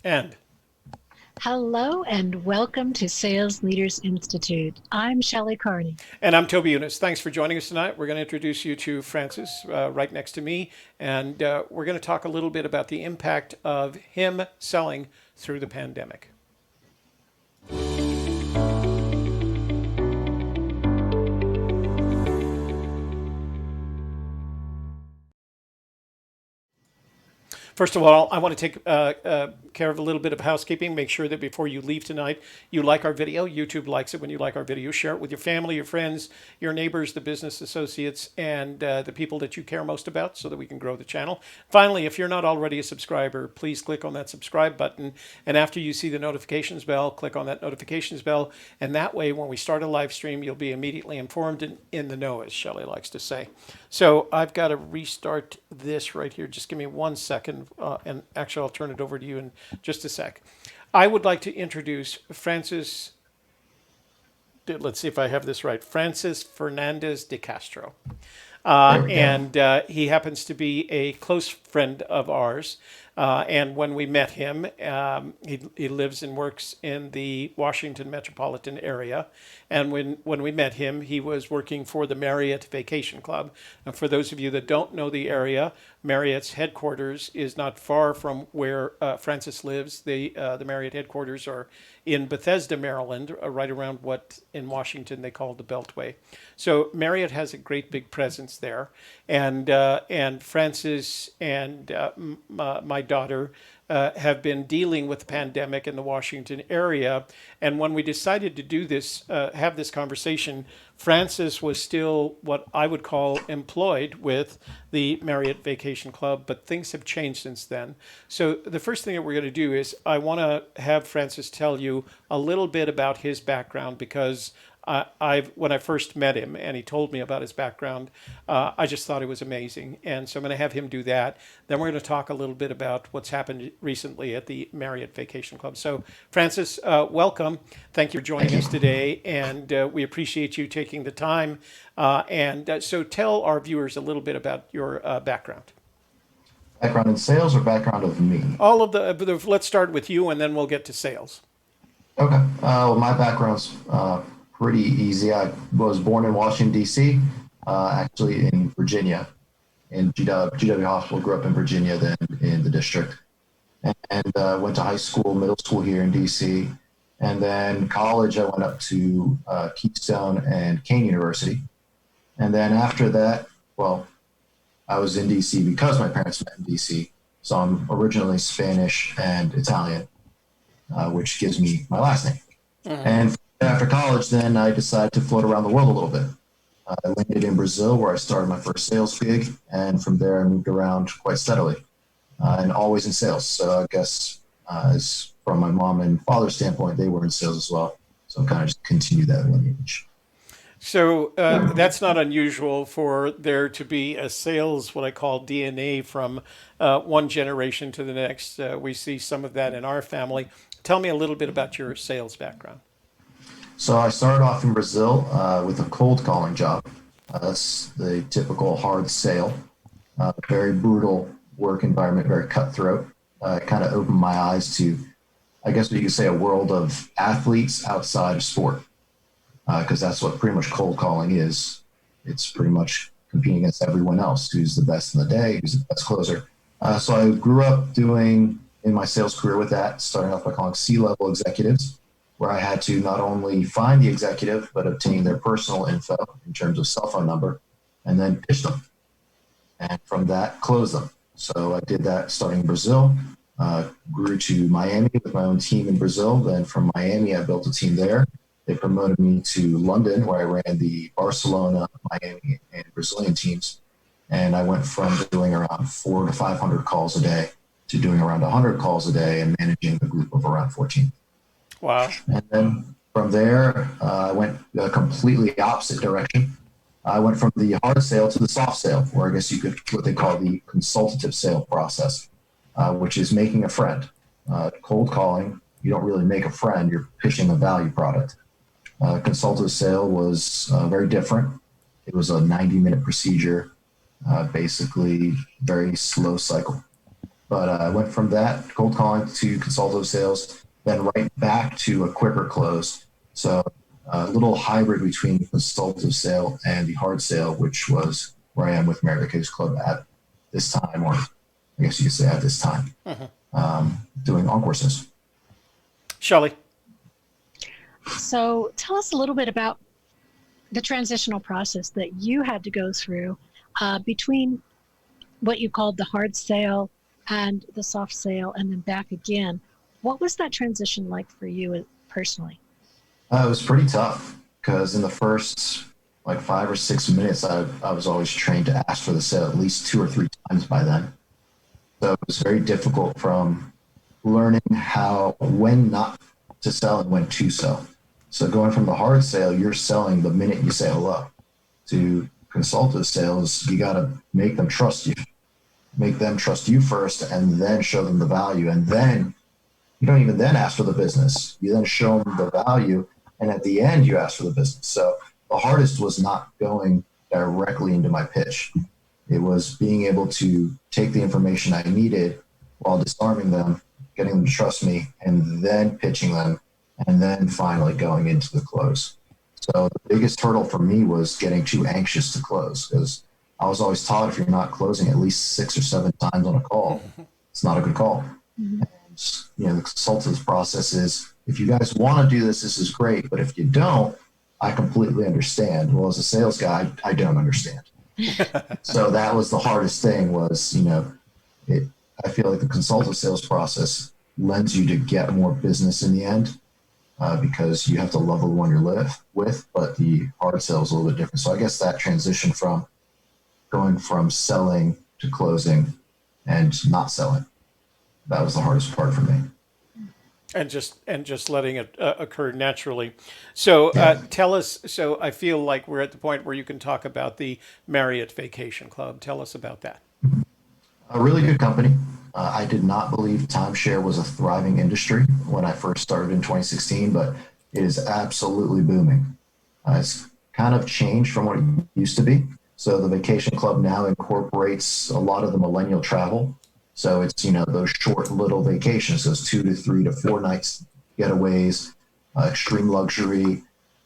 And Hello and welcome to Sales Leaders Institute. I'm Shelley Carney. I'm Toby Younis. Thanks for joining us tonight. We're going to introduce you to Francis right next to me, and we're going to talk a little bit about the impact of him selling through the pandemic. First of all, I want to take care of a little bit of housekeeping. Make sure that before you leave tonight, you like our video. YouTube likes it when you like our video. Share it with your family, your friends, your neighbors, the business associates, and the people that you care most about so that we can grow the channel. Finally, if you're not already a subscriber, please click on that subscribe button. And after you see the notifications bell, click on that notifications bell. And that way, when we start a live stream, you'll be immediately informed and in the know, as Shelley likes to say. So I've got to restart this right here. Just give me 1 second. And actually, I'll turn it over to you in just a sec. I would like to introduce Francis, let's see if I have this right, Francis Fernandez de Castro. And he happens to be a close friend of ours. And when we met him, he lives and works in the Washington metropolitan area. And when we met him, he was working for the Marriott Vacation Club. And for those of you that don't know the area, Marriott's headquarters is not far from where Francis lives. The Marriott headquarters are in Bethesda, Maryland, right around what in Washington they call the Beltway. So Marriott has a great big presence there, and Francis and my daughter have been dealing with the pandemic in the Washington area. And when we decided to do this, have this conversation, Francis was still what I would call employed with the Marriott Vacation Club, but things have changed since then. So the first thing that we're going to do is I want to have Francis tell you a little bit about his background, because when I first met him and he told me about his background, I just thought it was amazing. And so I'm going to have him do that. Then we're going to talk a little bit about what's happened recently at the Marriott Vacation Club. So Francis, welcome. Thank you for joining us today. And we appreciate you taking the time. So tell our viewers a little bit about your background. Background in sales or background of me? All of let's start with you and then we'll get to sales. Okay. Well, my background's pretty easy. I was born in Washington, D.C., actually in Virginia, in GW Hospital. Grew up in Virginia, then in the district. And went to high school, middle school here in D.C. And then college, I went up to Keystone and Kane University. And then after that, well, I was in D.C. because my parents met in D.C. So I'm originally Spanish and Italian, which gives me my last name. Mm-hmm. And after college, then I decided to float around the world a little bit. I landed in Brazil, where I started my first sales gig, and from there I moved around quite steadily, and always in sales. So I guess as from my mom and father's standpoint, they were in sales as well. So I kind of just continued that lineage. So that's not unusual for there to be a sales, what I call DNA, from one generation to the next. We see some of that in our family. Tell me a little bit about your sales background. So I started off in Brazil with a cold calling job. That's the typical hard sale, very brutal work environment, very cutthroat. Kind of opened my eyes to, I guess what you could say, a world of athletes outside of sport, because that's what pretty much cold calling is. It's pretty much competing against everyone else, who's the best in the day, who's the best closer. So I grew up doing in my sales career with that, starting off by calling C-level executives, where I had to not only find the executive, but obtain their personal info in terms of cell phone number, and then pitch them. And from that, close them. So I did that starting in Brazil, grew to Miami with my own team in Brazil. Then from Miami, I built a team there. They promoted me to London, where I ran the Barcelona, Miami, and Brazilian teams. And I went from doing around 400 to 500 calls a day to doing around 100 calls a day and managing a group of around 14. Wow. And then from there, I went a completely opposite direction. I went from the hard sale to the soft sale, or I guess you could, what they call the consultative sale process, which is making a friend. Cold calling, you don't really make a friend, you're pitching a value product. Consultative sale was very different. It was a 90-minute procedure, basically very slow cycle. But I went from that cold calling to consultative sales, then right back to a quicker close. So a little hybrid between the consultative sale and the hard sale, which was where I am with Marriott Vacation Club at this time, or I guess you could say at this time, doing on courses. Shelley. So tell us a little bit about the transitional process that you had to go through between what you called the hard sale and the soft sale and then back again. What was that transition like for you personally? It was pretty tough because in the first like 5 or 6 minutes, I was always trained to ask for the sale at least 2 or 3 times by then. So it was very difficult from learning when not to sell and when to sell. So going from the hard sale, you're selling the minute you say hello, to consultative sales, you got to make them trust you. Make them trust you first and then show them the value. And then you don't even then ask for the business. You then show them the value. And at the end, you ask for the business. So the hardest was not going directly into my pitch. It was being able to take the information I needed while disarming them, getting them to trust me, and then pitching them, and then finally going into the close. So the biggest hurdle for me was getting too anxious to close, because I was always taught if you're not closing at least 6 or 7 times on a call, it's not a good call. Mm-hmm. And, the consultative process is, if you guys want to do this, this is great. But if you don't, I completely understand. Well, as a sales guy, I don't understand. So that was the hardest thing was, I feel like the consultative sales process lends you to get more business in the end because you have to love the one you're with, but the hard sale is a little bit different. So I guess that transition from going from selling to closing and not selling, that was the hardest part for me. And just letting it occur naturally. So tell us. So I feel like we're at the point where you can talk about the Marriott Vacation Club. Tell us about that. A really good company. I did not believe timeshare was a thriving industry when I first started in 2016, but it is absolutely booming. It's kind of changed from what it used to be. So the Vacation Club now incorporates a lot of the millennial travel. So it's, those short little vacations, those 2 to 3 to 4 nights getaways, extreme luxury,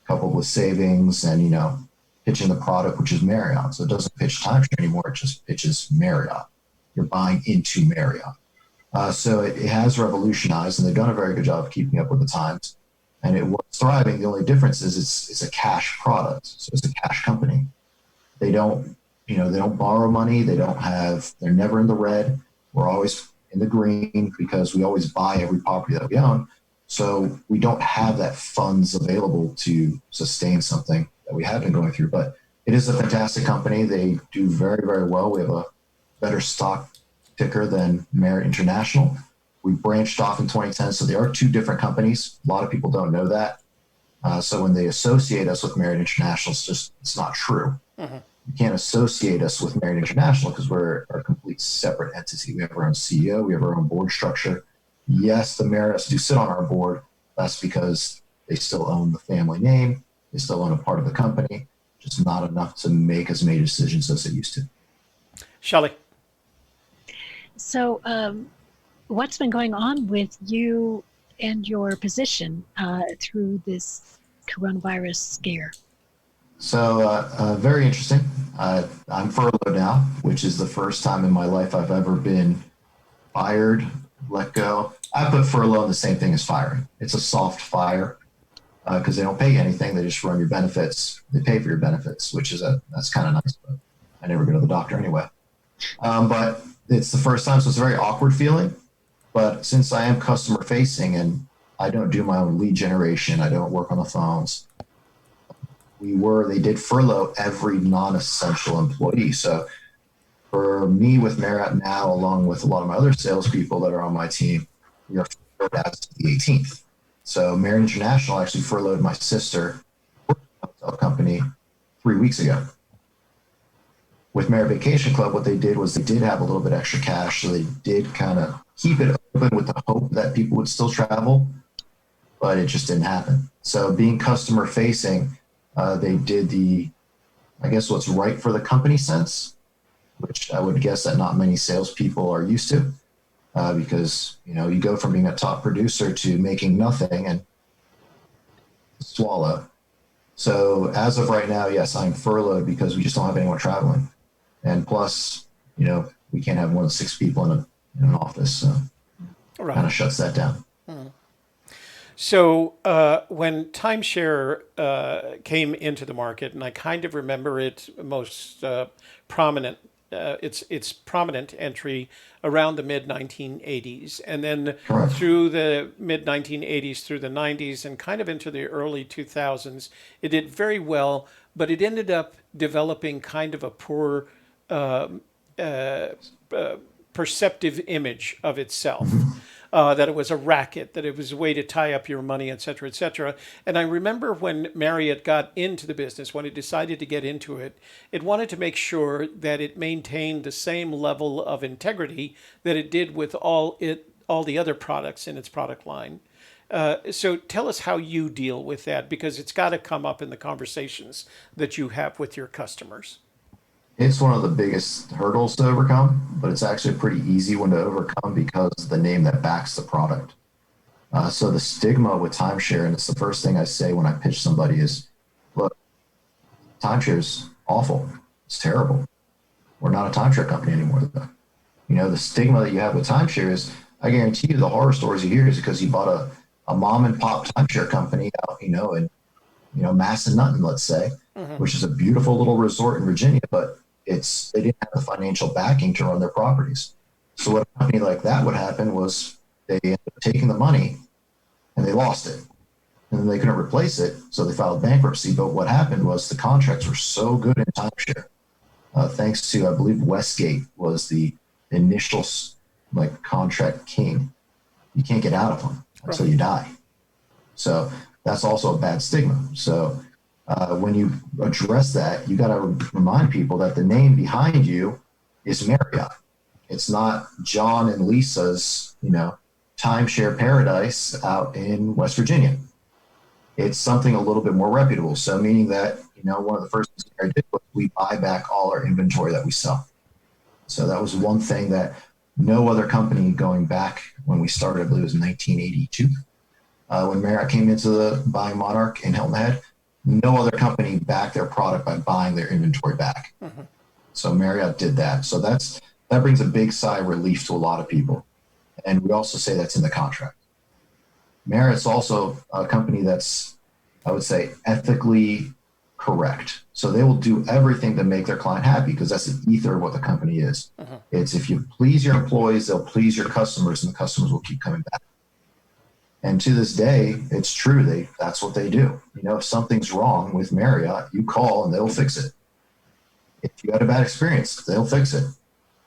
coupled with savings and, pitching the product, which is Marriott. So it doesn't pitch timeshare anymore. It just pitches Marriott. You're buying into Marriott. So it has revolutionized, and they've done a very good job of keeping up with the times. And it was thriving. The only difference is it's a cash product. So it's a cash company. They don't borrow money. They're never in the red. We're always in the green because we always buy every property that we own. So we don't have that funds available to sustain something that we have been going through. But it is a fantastic company. They do very, very well. We have a better stock ticker than Marriott International. We branched off in 2010. So there are 2 different companies. A lot of people don't know that. So when they associate us with Marriott International, it's not true. Mm-hmm. You can't associate us with Marriott International because we're a complete separate entity. We have our own CEO. We have our own board structure. Yes, the Marriotts do sit on our board. That's because they still own the family name. They still own a part of the company, just not enough to make as many decisions as they used to. Shelley. So what's been going on with you and your position through this coronavirus scare? So very interesting. I'm furloughed now, which is the first time in my life I've ever been fired, let go. I put furlough in the same thing as firing. It's a soft fire because they don't pay you anything. They just run your benefits. They pay for your benefits, that's kind of nice. But I never go to the doctor anyway. But it's the first time, so it's a very awkward feeling. But since I am customer facing and I don't do my own lead generation, I don't work on the phones. They did furlough every non-essential employee. So for me with Marriott now, along with a lot of my other salespeople that are on my team, we are furloughed as of the 18th. So Marriott International actually furloughed my sister hotel company 3 weeks ago. With Marriott Vacation Club, what they did was they did have a little bit extra cash. So they did kind of keep it open with the hope that people would still travel, but it just didn't happen. So being customer facing, they did what's right for the company sense, which I would guess that not many salespeople are used to. because, you go from being a top producer to making nothing and swallow. So as of right now, yes, I'm furloughed because we just don't have anyone traveling. And plus, we can't have more than 6 people in an office. So kind of shuts that down. So when timeshare came into the market, and I kind of remember it most prominent, its prominent entry around the mid 1980s, and then Correct. through the mid 1980s, through the 90s, and kind of into the early 2000s, it did very well, but it ended up developing kind of a poor perceptive image of itself. That it was a racket, that it was a way to tie up your money, et cetera, et cetera. And I remember when Marriott got into the business, when it decided to get into it, it wanted to make sure that it maintained the same level of integrity that it did with all the other products in its product line. So tell us how you deal with that, because it's got to come up in the conversations that you have with your customers. It's one of the biggest hurdles to overcome, but it's actually a pretty easy one to overcome because of the name that backs the product. So the stigma with timeshare, and it's the first thing I say when I pitch somebody is, look, timeshare is awful. It's terrible. We're not a timeshare company anymore. The stigma that you have with timeshare is, I guarantee you the horror stories you hear is because you bought a mom and pop timeshare company out, in Massanutten, let's say, which is a beautiful little resort in Virginia, but they didn't have the financial backing to run their properties. So what a company like that would happen was they ended up taking the money and they lost it. And then they couldn't replace it, so they filed bankruptcy. But what happened was the contracts were so good in timeshare, thanks to, I believe, Westgate was the initial contract king. You can't get out of them until you die. So that's also a bad stigma. So when you address that, you got to remind people that the name behind you is Marriott. It's not John and Lisa's, timeshare paradise out in West Virginia. It's something a little bit more reputable. So meaning that, one of the first things I did was we buy back all our inventory that we sell. So that was one thing that no other company going back when we started, I believe it was 1982, when Marriott came into the buying Monarch in Hilton Head, no other company backed their product by buying their inventory back. So Marriott did that. So that brings a big sigh of relief to a lot of people. And we also say that's in the contract. Marriott's also a company that's, I would say, ethically correct. So they will do everything to make their client happy because that's the ether of what the company is. It's if you please your employees, they'll please your customers, and the customers will keep coming back. And to this day, it's true. That's what they do. If something's wrong with Marriott, you call and they'll fix it. If you had a bad experience, they'll fix it.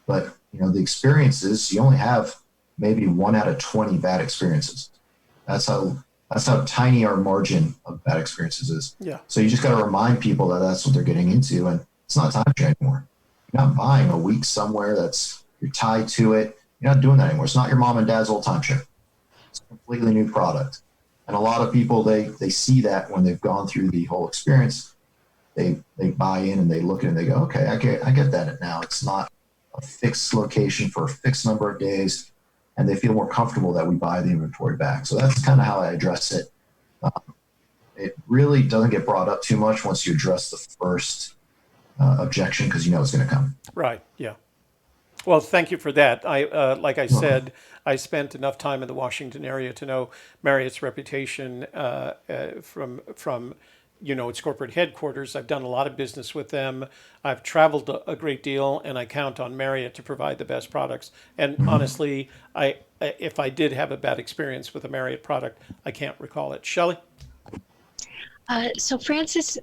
But, the experiences, you only have maybe 1 out of 20 bad experiences. That's how tiny our margin of bad experiences is. Yeah. So you just got to remind people that that's what they're getting into, and it's not timeshare anymore. You're not buying a week somewhere you're tied to it. You're not doing that anymore. It's not your mom and dad's old timeshare. It's a completely new product. And a lot of people, they see that when they've gone through the whole experience, they buy in and they look at it and they go, okay, I get that now. It's not a fixed location for a fixed number of days, and they feel more comfortable that we buy the inventory back. So that's kind of how I address it. It really doesn't get brought up too much once you address the first objection because it's going to come. Right. Yeah. Well, thank you for that. Like I said, I spent enough time in the Washington area to know Marriott's reputation from its corporate headquarters. I've done a lot of business with them. I've traveled a great deal, and I count on Marriott to provide the best products. And honestly, if I did have a bad experience with a Marriott product, I can't recall it. Shelley? So Francis,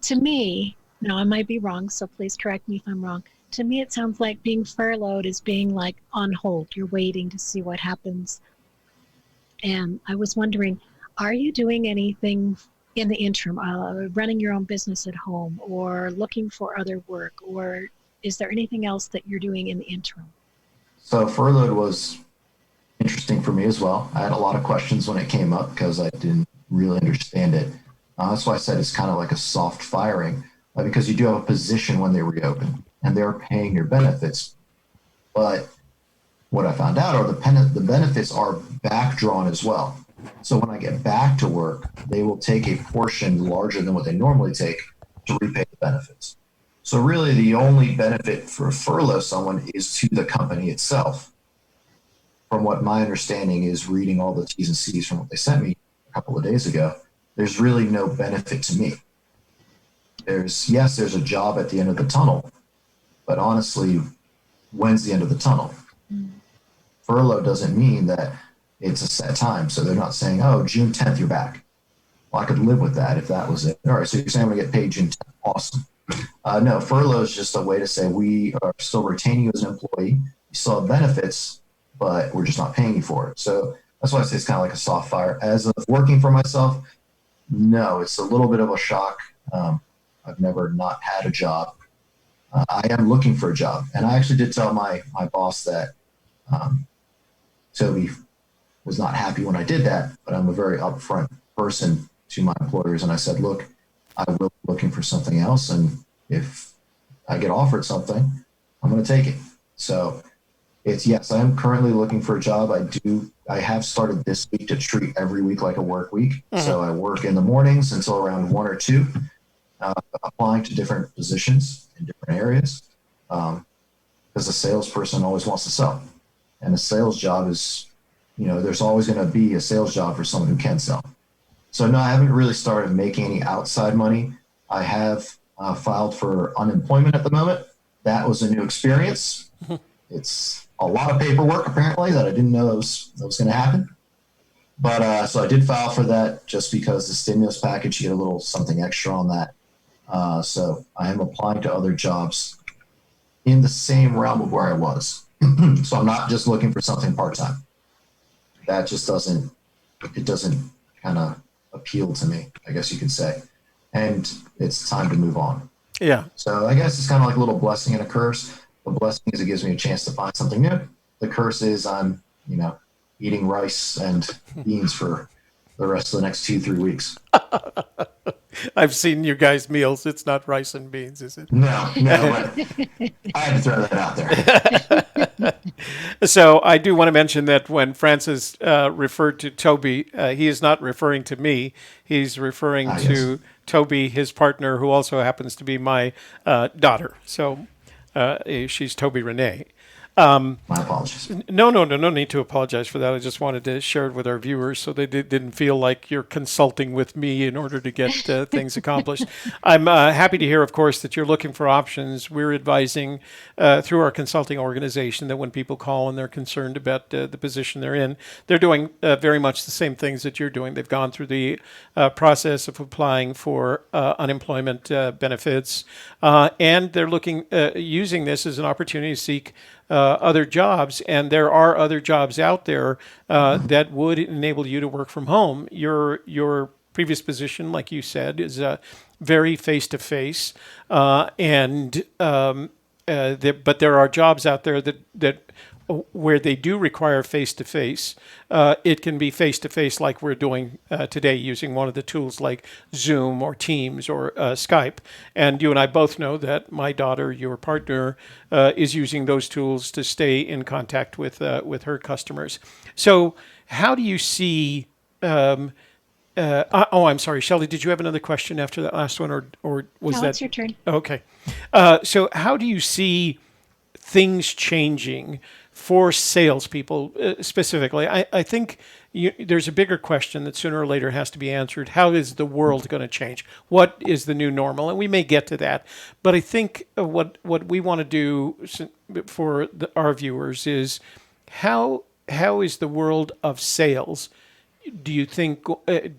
to me, now I might be wrong, so please correct me if I'm wrong. To me, it sounds like being furloughed is being like on hold. You're waiting to see what happens. And I was wondering, are you doing anything in the interim, running your own business at home or looking for other work? Or is there anything else that you're doing in the interim? So Furloughed was interesting for me as well. I had a lot of questions when it came up because I didn't really understand it. That's why I said it's kind of like a soft firing because you do have a position when they reopen and they're paying your benefits. But what I found out are the benefits are back drawn as well. So when I get back to work, they will take a portion larger than what they normally take to repay the benefits. So really the only benefit for furlough someone is to the company itself. From what my understanding is, reading all the T's and C's from what they sent me a couple of days ago, there's really no benefit to me. There's a job at the end of the tunnel, but honestly, when's the end of the tunnel? Furlough doesn't mean that it's a set time. So they're not saying, oh, June 10th, you're back. Well, I could live with that if that was it. All right, so you're saying I'm going to get paid June 10th. Awesome. No, furlough is just a way to say we are still retaining you as an employee. You still have benefits, but we're just not paying you for it. So that's why I say it's kind of like a soft fire. As of working for myself, no, it's a little bit of a shock. I've never not had a job. I am looking for a job. And I actually did tell my boss that Toby was not happy when I did that, but I'm a very upfront person to my employers. And I said, look, I will be looking for something else. And if I get offered something, I'm going to take it. So it's, yes, I am currently looking for a job. I have started this week to treat every week like a work week. Mm-hmm. So I work in the mornings until around 1 or 2, applying to different positions in different areas. Because a salesperson always wants to sell. And a sales job is, there's always going to be a sales job for someone who can sell. So no, I haven't really started making any outside money. I have filed for unemployment at the moment. That was a new experience. It's a lot of paperwork apparently that I didn't know that was going to happen. But so I did file for that just because the stimulus package, you get a little something extra on that. So I am applying to other jobs in the same realm of where I was. So I'm not just looking for something part-time. That just doesn't kind of appeal to me, I guess you could say. And it's time to move on. Yeah. So I guess it's kind of like a little blessing and a curse. The blessing is it gives me a chance to find something new. The curse is I'm, eating rice and beans for the rest of the next 2-3 weeks. I've seen you guys' meals. It's not rice and beans, is it? No, but I had to throw that out there. So I do want to mention that when Francis referred to Toby, he is not referring to me. He's referring to Toby, his partner, who also happens to be my daughter. So she's Toby Renee. My apologies. No need to apologize for that. I just wanted to share it with our viewers so they didn't feel like you're consulting with me in order to get things accomplished. I'm happy to hear, of course, that you're looking for options. We're advising through our consulting organization that when people call and they're concerned about the position they're in, they're doing very much the same things that you're doing. They've gone through the process of applying for unemployment benefits, and they're using this as an opportunity to seek other jobs, and there are other jobs out there that would enable you to work from home. Your previous position, like you said, is very face-to-face, but there are jobs out there that where they do require face-to-face. It can be face-to-face like we're doing today using one of the tools like Zoom or Teams or Skype. And you and I both know that my daughter, your partner, is using those tools to stay in contact with her customers. So how do you see... I'm sorry, Shelly, did you have another question after that last one, or was that... No, it's your turn. Okay. So how do you see things changing for salespeople specifically? I think there's a bigger question that sooner or later has to be answered. How is the world going to change? What is the new normal? And we may get to that. But I think what we want to do for our viewers is how is the world of sales? Do you think, let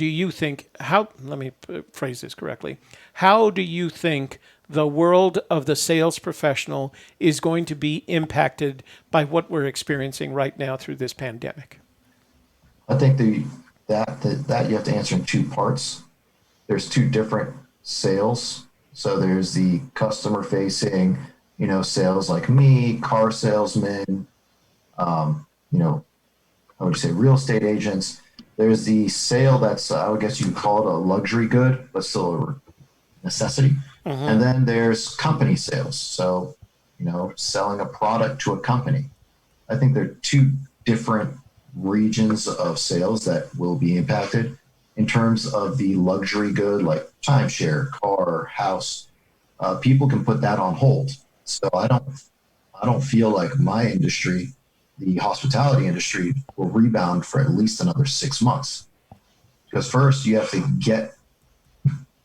me phrase this correctly. How do you think the world of the sales professional is going to be impacted by what we're experiencing right now through this pandemic? I think that you have to answer in 2 parts. There's 2 different sales. So there's the customer facing, sales like me, car salesmen, how would you say, real estate agents. There's the sale that's, I would guess you call it a luxury good, but still a necessity. Mm-hmm. And then there's company sales. So, selling a product to a company. I think there are two different regions of sales that will be impacted in terms of the luxury good, like timeshare, car, house. People can put that on hold. So I don't feel like my industry, the hospitality industry, will rebound for at least another 6 months. Because first you have to get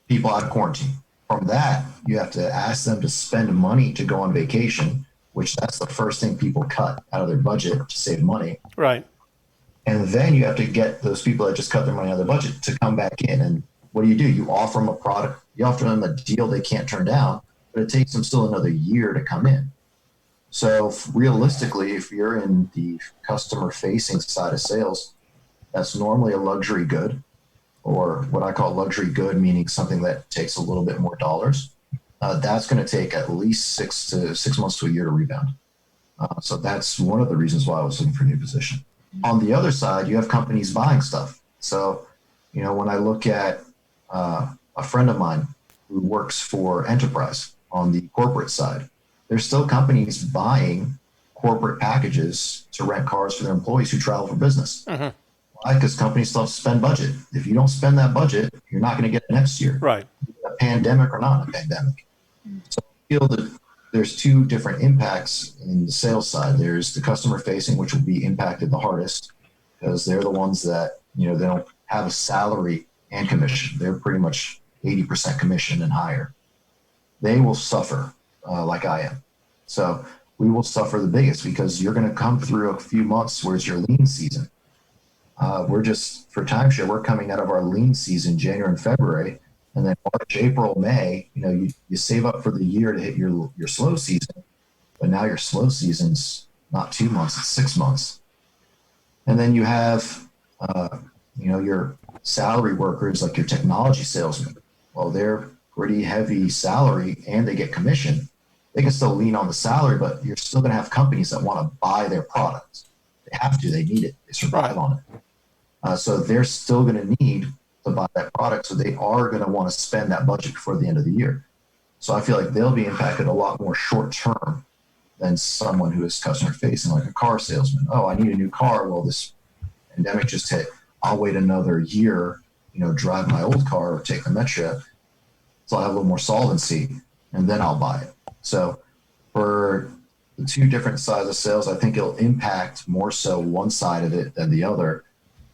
people out of quarantine. From that, you have to ask them to spend money to go on vacation, which that's the first thing people cut out of their budget to save money. Right. And then you have to get those people that just cut their money out of their budget to come back in. And what do? You offer them a product, you offer them a deal they can't turn down, but it takes them still another year to come in. So realistically, if you're in the customer facing side of sales, that's normally a luxury good, or what I call luxury good, meaning something that takes a little bit more dollars. That's going to take at least 6 months to a year to rebound. So that's one of the reasons why I was looking for a new position. On the other side, you have companies buying stuff. So, when I look at a friend of mine who works for Enterprise on the corporate side, there's still companies buying corporate packages to rent cars for their employees who travel for business. Mm-hmm. Why? Because companies still have to spend budget. If you don't spend that budget, you're not going to get it next year. Right. A pandemic or not a pandemic. So I feel that there's two different impacts in the sales side. There's the customer facing, which will be impacted the hardest because they're the ones that, they don't have a salary and commission. They're pretty much 80% commission and higher. They will suffer like I am. So we will suffer the biggest because you're going to come through a few months where it's your lean season. We're just, for timeshare, we're coming out of our lean season, January and February. And then March, April, May, you save up for the year to hit your slow season. But now your slow season's not 2 months, it's 6 months. And then you have, your salary workers, like your technology salesmen. Well, they're pretty heavy salary and they get commission. They can still lean on the salary, but you're still going to have companies that want to buy their products. They have to, they need it, they survive on it. So they're still going to need to buy that product. So they are going to want to spend that budget before the end of the year. So I feel like they'll be impacted a lot more short term than someone who is customer facing, like a car salesman. Oh, I need a new car. Well, this pandemic just hit. I'll wait another year, drive my old car or take the Metro. So I have a little more solvency and then I'll buy it. So for the two different sides of sales, I think it'll impact more so one side of it than the other.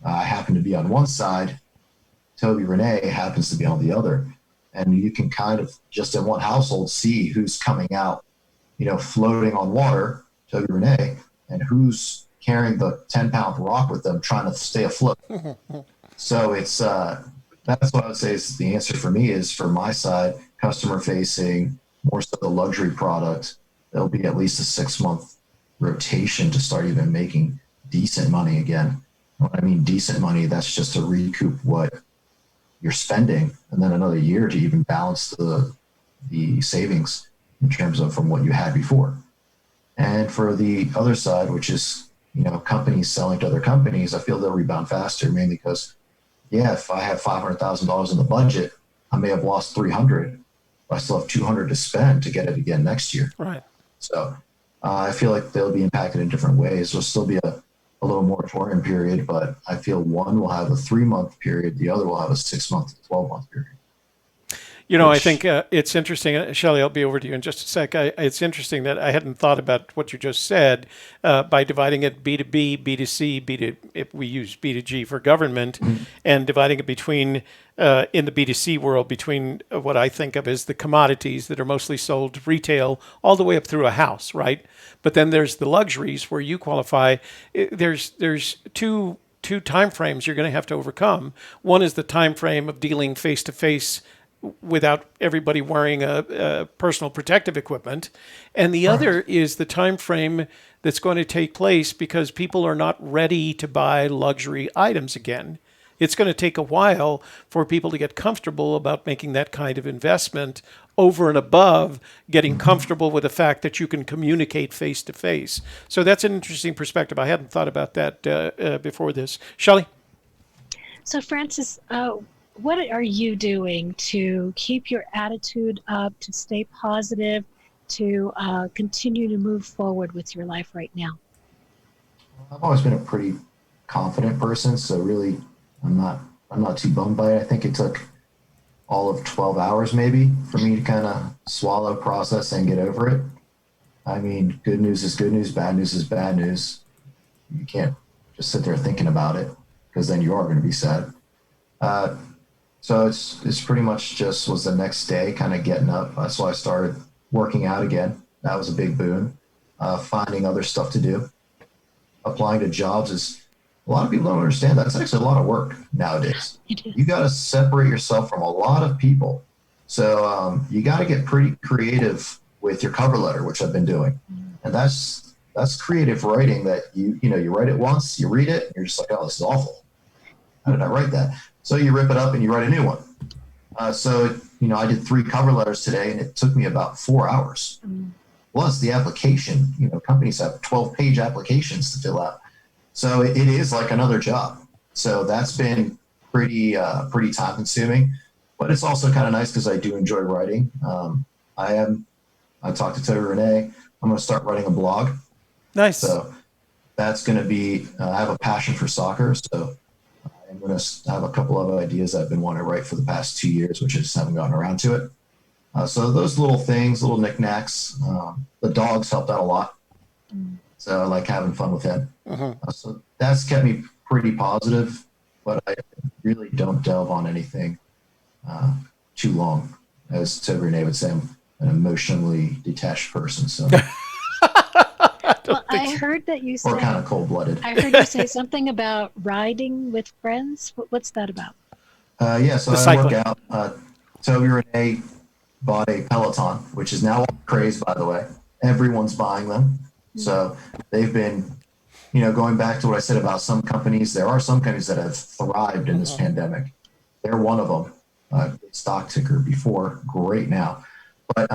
I happen to be on one side. Toby Renee happens to be on the other. And you can kind of just in one household see who's coming out, floating on water, Toby Renee, and who's carrying the 10-pound rock with them trying to stay afloat. So it's that's what I would say is the answer for me is for my side, customer facing, more so the luxury product. There'll be at least a 6-month rotation to start even making decent money again. When I mean decent money, that's just to recoup what you're spending, and then another year to even balance the savings in terms of from what you had before. And for the other side, which is companies selling to other companies, I feel they'll rebound faster, mainly because if I have $500,000 in the budget, I may have lost 300, but I still have 200 to spend to get it again next year. Right. So I feel like they'll be impacted in different ways. There'll still be a little moratorium period, but I feel one will have a 3-month period, the other will have a 6-month to 12-month period. I think it's interesting. Shelly, I'll be over to you in just a sec. It's interesting that I hadn't thought about what you just said by dividing it B2B, B2C, if we use B2G for government, and dividing it between, in the B2C world, between what I think of as the commodities that are mostly sold retail all the way up through a house, right? But then there's the luxuries where you qualify. There's two time frames you're going to have to overcome. One is the time frame of dealing face-to-face without everybody wearing a personal protective equipment. And the other is the time frame that's going to take place because people are not ready to buy luxury items again. It's going to take a while for people to get comfortable about making that kind of investment over and above getting comfortable with the fact that you can communicate face to face. So that's an interesting perspective. I hadn't thought about that before this. Shelley? So, Francis, what are you doing to keep your attitude up, to stay positive, to continue to move forward with your life right now? I've always been a pretty confident person, so really, I'm not I'm not too bummed by it. I think it took all of 12 hours maybe for me to kind of swallow, process, and get over it. I mean, good news is good news, bad news is bad news. You can't just sit there thinking about it because then you are going to be sad. Uh, so it's pretty much just was the next day, kind of getting up. So I started working out again. That was a big boon. Finding other stuff to do. Applying to jobs is a lot of people don't understand that. It's actually a lot of work nowadays. It is. You got to separate yourself from a lot of people. So you got to get pretty creative with your cover letter, which I've been doing, and that's creative writing. That you write it once, you read it, and you're just like, oh, this is awful. How did I write that? So you rip it up and you write a new one. I did 3 cover letters today, and it took me about 4 hours. Plus the application. Companies have 12-page applications to fill out. So it is like another job. So that's been pretty time consuming, but it's also kind of nice because I do enjoy writing. I talked to Toby Renee. I'm going to start writing a blog. Nice. So that's going to be, I have a passion for soccer. So I'm going to have a couple of ideas I've been wanting to write for the past 2 years, which I just haven't gotten around to it. So those little things, little knickknacks, the dogs helped out a lot. So I like having fun with him. So that's kept me pretty positive, but I really don't delve on anything too long. As Toby Renee would say, I'm an emotionally detached person. So, Well, I heard that you or kind say, of cold-blooded. I heard you say something about riding with friends. What's that about? So The I cycling. work out. Toby Renee bought a Peloton, which is now all craze, by the way. Everyone's buying them. So they've been, going back to what I said about some companies, there are some companies that have thrived in this pandemic. They're one of them. Stock ticker before, great now. But,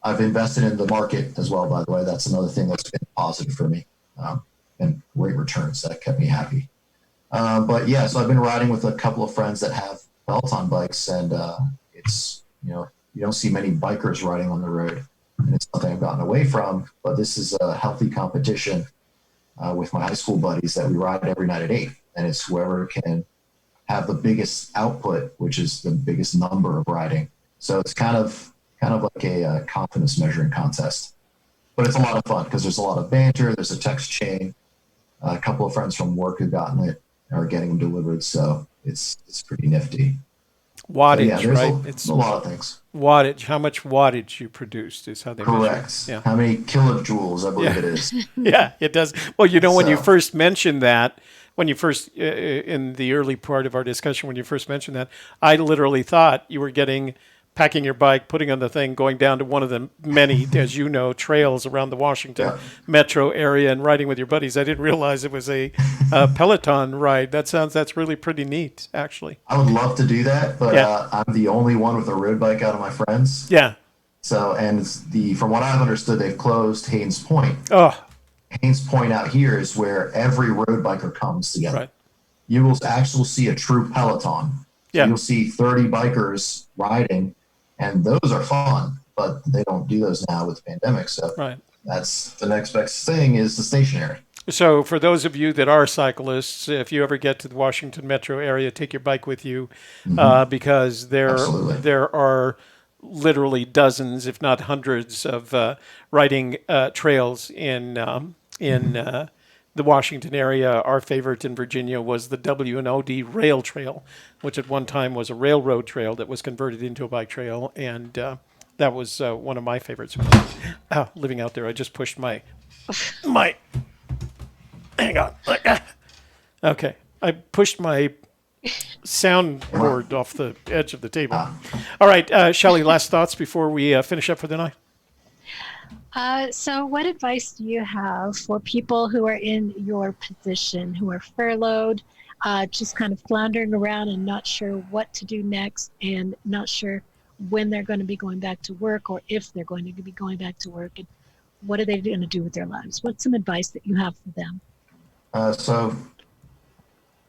I've invested in the market as well, by the way. That's another thing that's been positive for me, and great returns that kept me happy. So I've been riding with a couple of friends that have Peloton bikes, and it's, you don't see many bikers riding on the road. And it's something I've gotten away from, but this is a healthy competition with my high school buddies that we ride every night at 8. And it's whoever can have the biggest output, which is the biggest number of riding. So it's kind of like a confidence measuring contest. But it's a lot of fun because there's a lot of banter. There's a text chain. A couple of friends from work who've gotten it are getting them delivered. So it's pretty nifty. Wattage, right? It's a lot of things. Wattage. How much wattage you produced is how they measure. Correct. Yeah. How many kilojoules, I believe it is. Yeah, it does. Well, when you So- first mentioned that, when you first, in the early part of our discussion, when you first mentioned that, I literally thought you were packing your bike, putting on the thing, going down to one of the many, as you know, trails around the Washington metro area and riding with your buddies. I didn't realize it was a Peloton ride. That's really pretty neat, actually. I would love to do that, but Yeah. I'm the only one with a road bike out of my friends. Yeah. So, and from what I've understood, they've closed Haynes Point. Oh, Haynes Point out here is where every road biker comes together. right. You will actually see a true Peloton. Yeah. You'll see 30 bikers riding, and those are fun, but they don't do those now with the pandemic. So Right. that's the next best thing is the stationary. So for those of you that are cyclists, if you ever get to the Washington metro area, take your bike with you because Absolutely. there are literally dozens, if not hundreds, of riding trails in the Washington area. Our favorite in Virginia was the W&OD Rail Trail, which at one time was a railroad trail that was converted into a bike trail, and that was one of my favorites. Living out there, I just pushed my. Hang on. Okay, I pushed my soundboard off the edge of the table. All right, Shelly, last thoughts before we finish up for the night? So what advice do you have for people who are in your position, who are furloughed, just kind of floundering around and not sure what to do next and not sure when they're going to be going back to work or if they're going to be going back to work, and what are they going to do with their lives? What's some advice that you have for them? So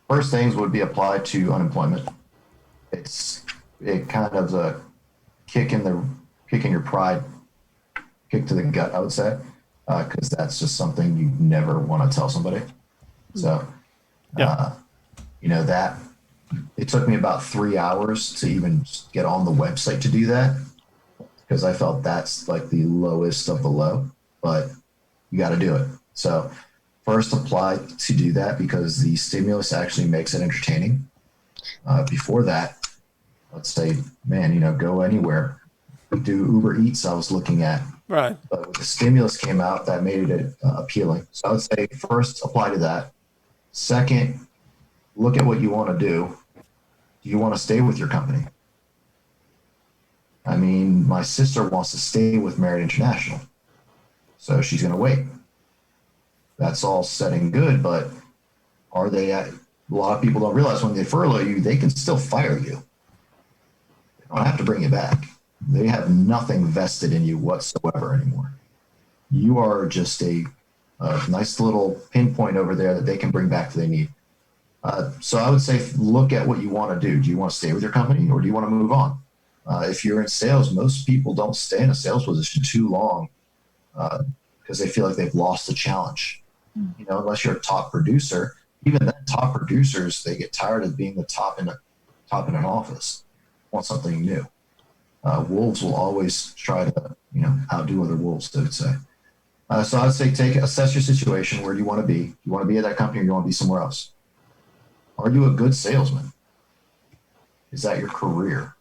first things would be applied to unemployment. It kind of a kick in your pride, kick to the gut, I would say. because that's just something you never want to tell somebody. So, Yeah. that it took me about 3 hours to even get on the website to do that because I felt that's like the lowest of the low, but you got to do it. So, first apply to do that because the stimulus actually makes it entertaining. Before that, let's say, man, go anywhere. Do Uber Eats, I was looking at. Right. But when the stimulus came out, that made it appealing. So I would say first, apply to that. Second, look at what you want to do. Do you want to stay with your company? I mean, my sister wants to stay with Marriott International, so she's going to wait. That's all said and good, but are they at, a lot of people don't realize when they furlough you, they can still fire you. They don't have to bring you back. They have nothing vested in you whatsoever anymore. You are just a nice little pinpoint over there that they can bring back if they need. So I would say look at what you want to do. Do you want to stay with your company or do you want to move on? If you're in sales, most people don't stay in a sales position too long because they feel like they've lost the challenge. Unless you're a top producer, even then, top producers, they get tired of being the top in an office, want something new. Wolves will always try to, outdo other wolves, I would say. So I would say assess your situation. Where do you want to be? Do you want to be at that company or do you want to be somewhere else? Are you a good salesman? Is that your career?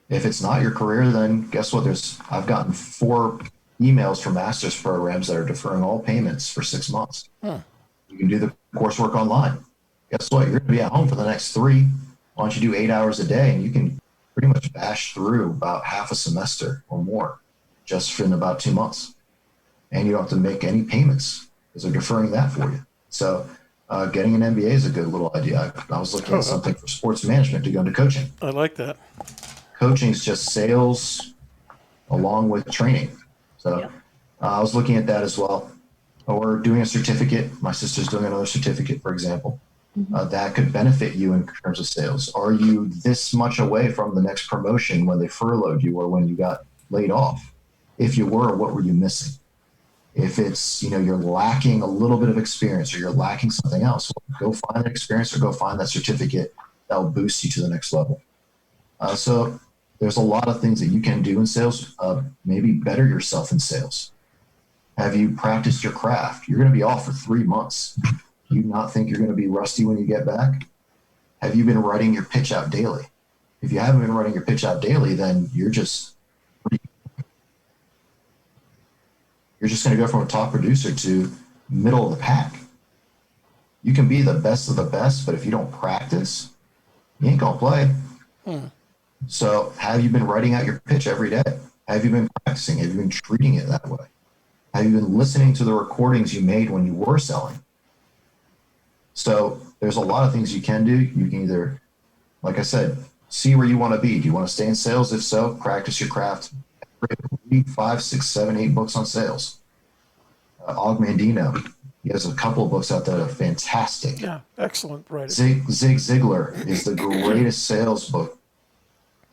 If it's not your career, then guess what? I've gotten 4 emails from master's programs that are deferring all payments for 6 months. You can do the coursework online. Guess what? You're going to be at home for the next 3. Why don't you do 8 hours a day and you can pretty much bash through about half a semester or more just in about 2 months. And you don't have to make any payments because they're deferring that for you. So getting an MBA is a good little idea. I was looking at something for sports management to go into coaching. I like that. Coaching is just sales along with training. So I was looking at that as well. Or doing a certificate. My sister's doing another certificate, for example. That could benefit you in terms of sales. Are you this much away from the next promotion when they furloughed you or when you got laid off? If you were, what were you missing? If it's, you're lacking a little bit of experience or you're lacking something else, go find that experience or go find that certificate that will boost you to the next level. So there's a lot of things that you can do in sales. Maybe better yourself in sales. Have you practiced your craft? You're going to be off for 3 months. Do you not think you're going to be rusty when you get back? Have you been writing your pitch out daily? If you haven't been writing your pitch out daily, then you're just going to go from a top producer to middle of the pack. You can be the best of the best, but if you don't practice, you ain't going to play. So have you been writing out your pitch every day? Have you been practicing? Have you been treating it that way? Have you been listening to the recordings you made when you were selling? So there's a lot of things you can do. You can either, like I said, see where you want to be. Do you want to stay in sales? If so, practice your craft. Read 5, 6, 7, 8 books on sales. Og Mandino, he has a couple of books out there that are fantastic. Yeah, excellent. Right. Zig Ziglar is the greatest sales book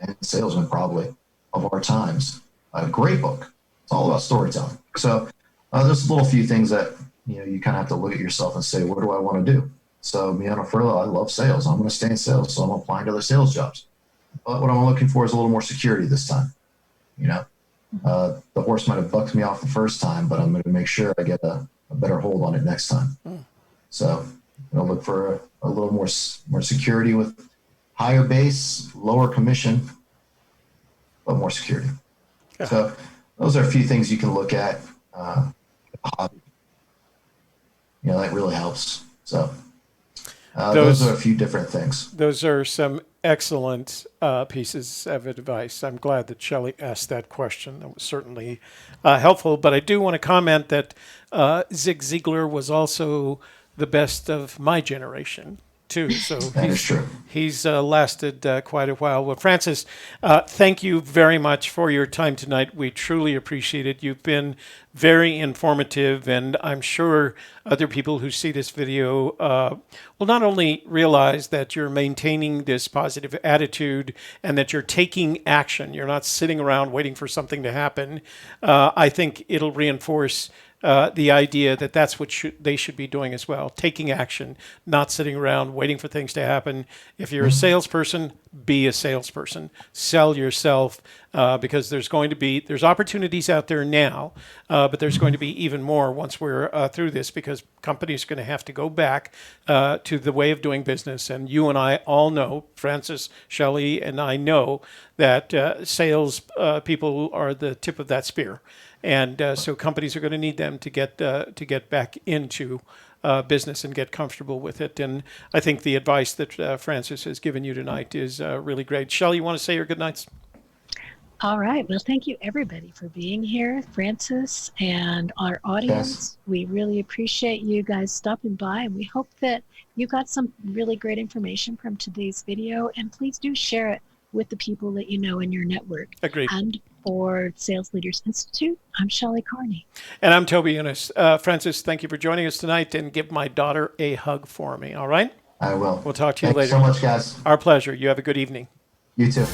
and salesman probably of our times. A great book. It's all about storytelling. So there's a little few things that you kind of have to look at yourself and say, what do I want to do? So me on a furlough, I love sales. I'm going to stay in sales, so I'm applying to other sales jobs. But what I'm looking for is a little more security this time. The horse might have bucked me off the first time, but I'm going to make sure I get a better hold on it next time. So I'll look for a little more security with higher base, lower commission, but more security. Yeah. So those are a few things you can look at. Hobby. That really helps. So those are a few different things. Those are some excellent pieces of advice. I'm glad that Shelley asked that question. That was certainly helpful. But I do want to comment that Zig Ziglar was also the best of my generation. too. So That is true. he's lasted quite a while. Well, Francis, thank you very much for your time tonight. We truly appreciate it. You've been very informative, and I'm sure other people who see this video will not only realize that you're maintaining this positive attitude and that you're taking action. You're not sitting around waiting for something to happen. I think it'll reinforce the idea that that's what they should be doing as well, taking action, not sitting around waiting for things to happen. If you're a salesperson, be a salesperson. Sell yourself because there's opportunities out there now, but there's going to be even more once we're through this, because companies are going to have to go back to the way of doing business. And you and I all know, Francis, Shelley, and I know that sales people are the tip of that spear. And so companies are going to need them to get back into business and get comfortable with it. And I think the advice that Francis has given you tonight is really great. Shelley, you want to say your good nights? All right. Well, thank you, everybody, for being here, Francis and our audience. Yes. We really appreciate you guys stopping by, and we hope that you got some really great information from today's video. And please do share it with the people that you know in your network. Agreed. And for Sales Leaders Institute, I'm Shelley Carney. And I'm Toby Younis. Francis, thank you for joining us tonight, and give my daughter a hug for me, all right? I will. We'll talk to you Thanks later. so much, guys. Our pleasure. You have a good evening. You too.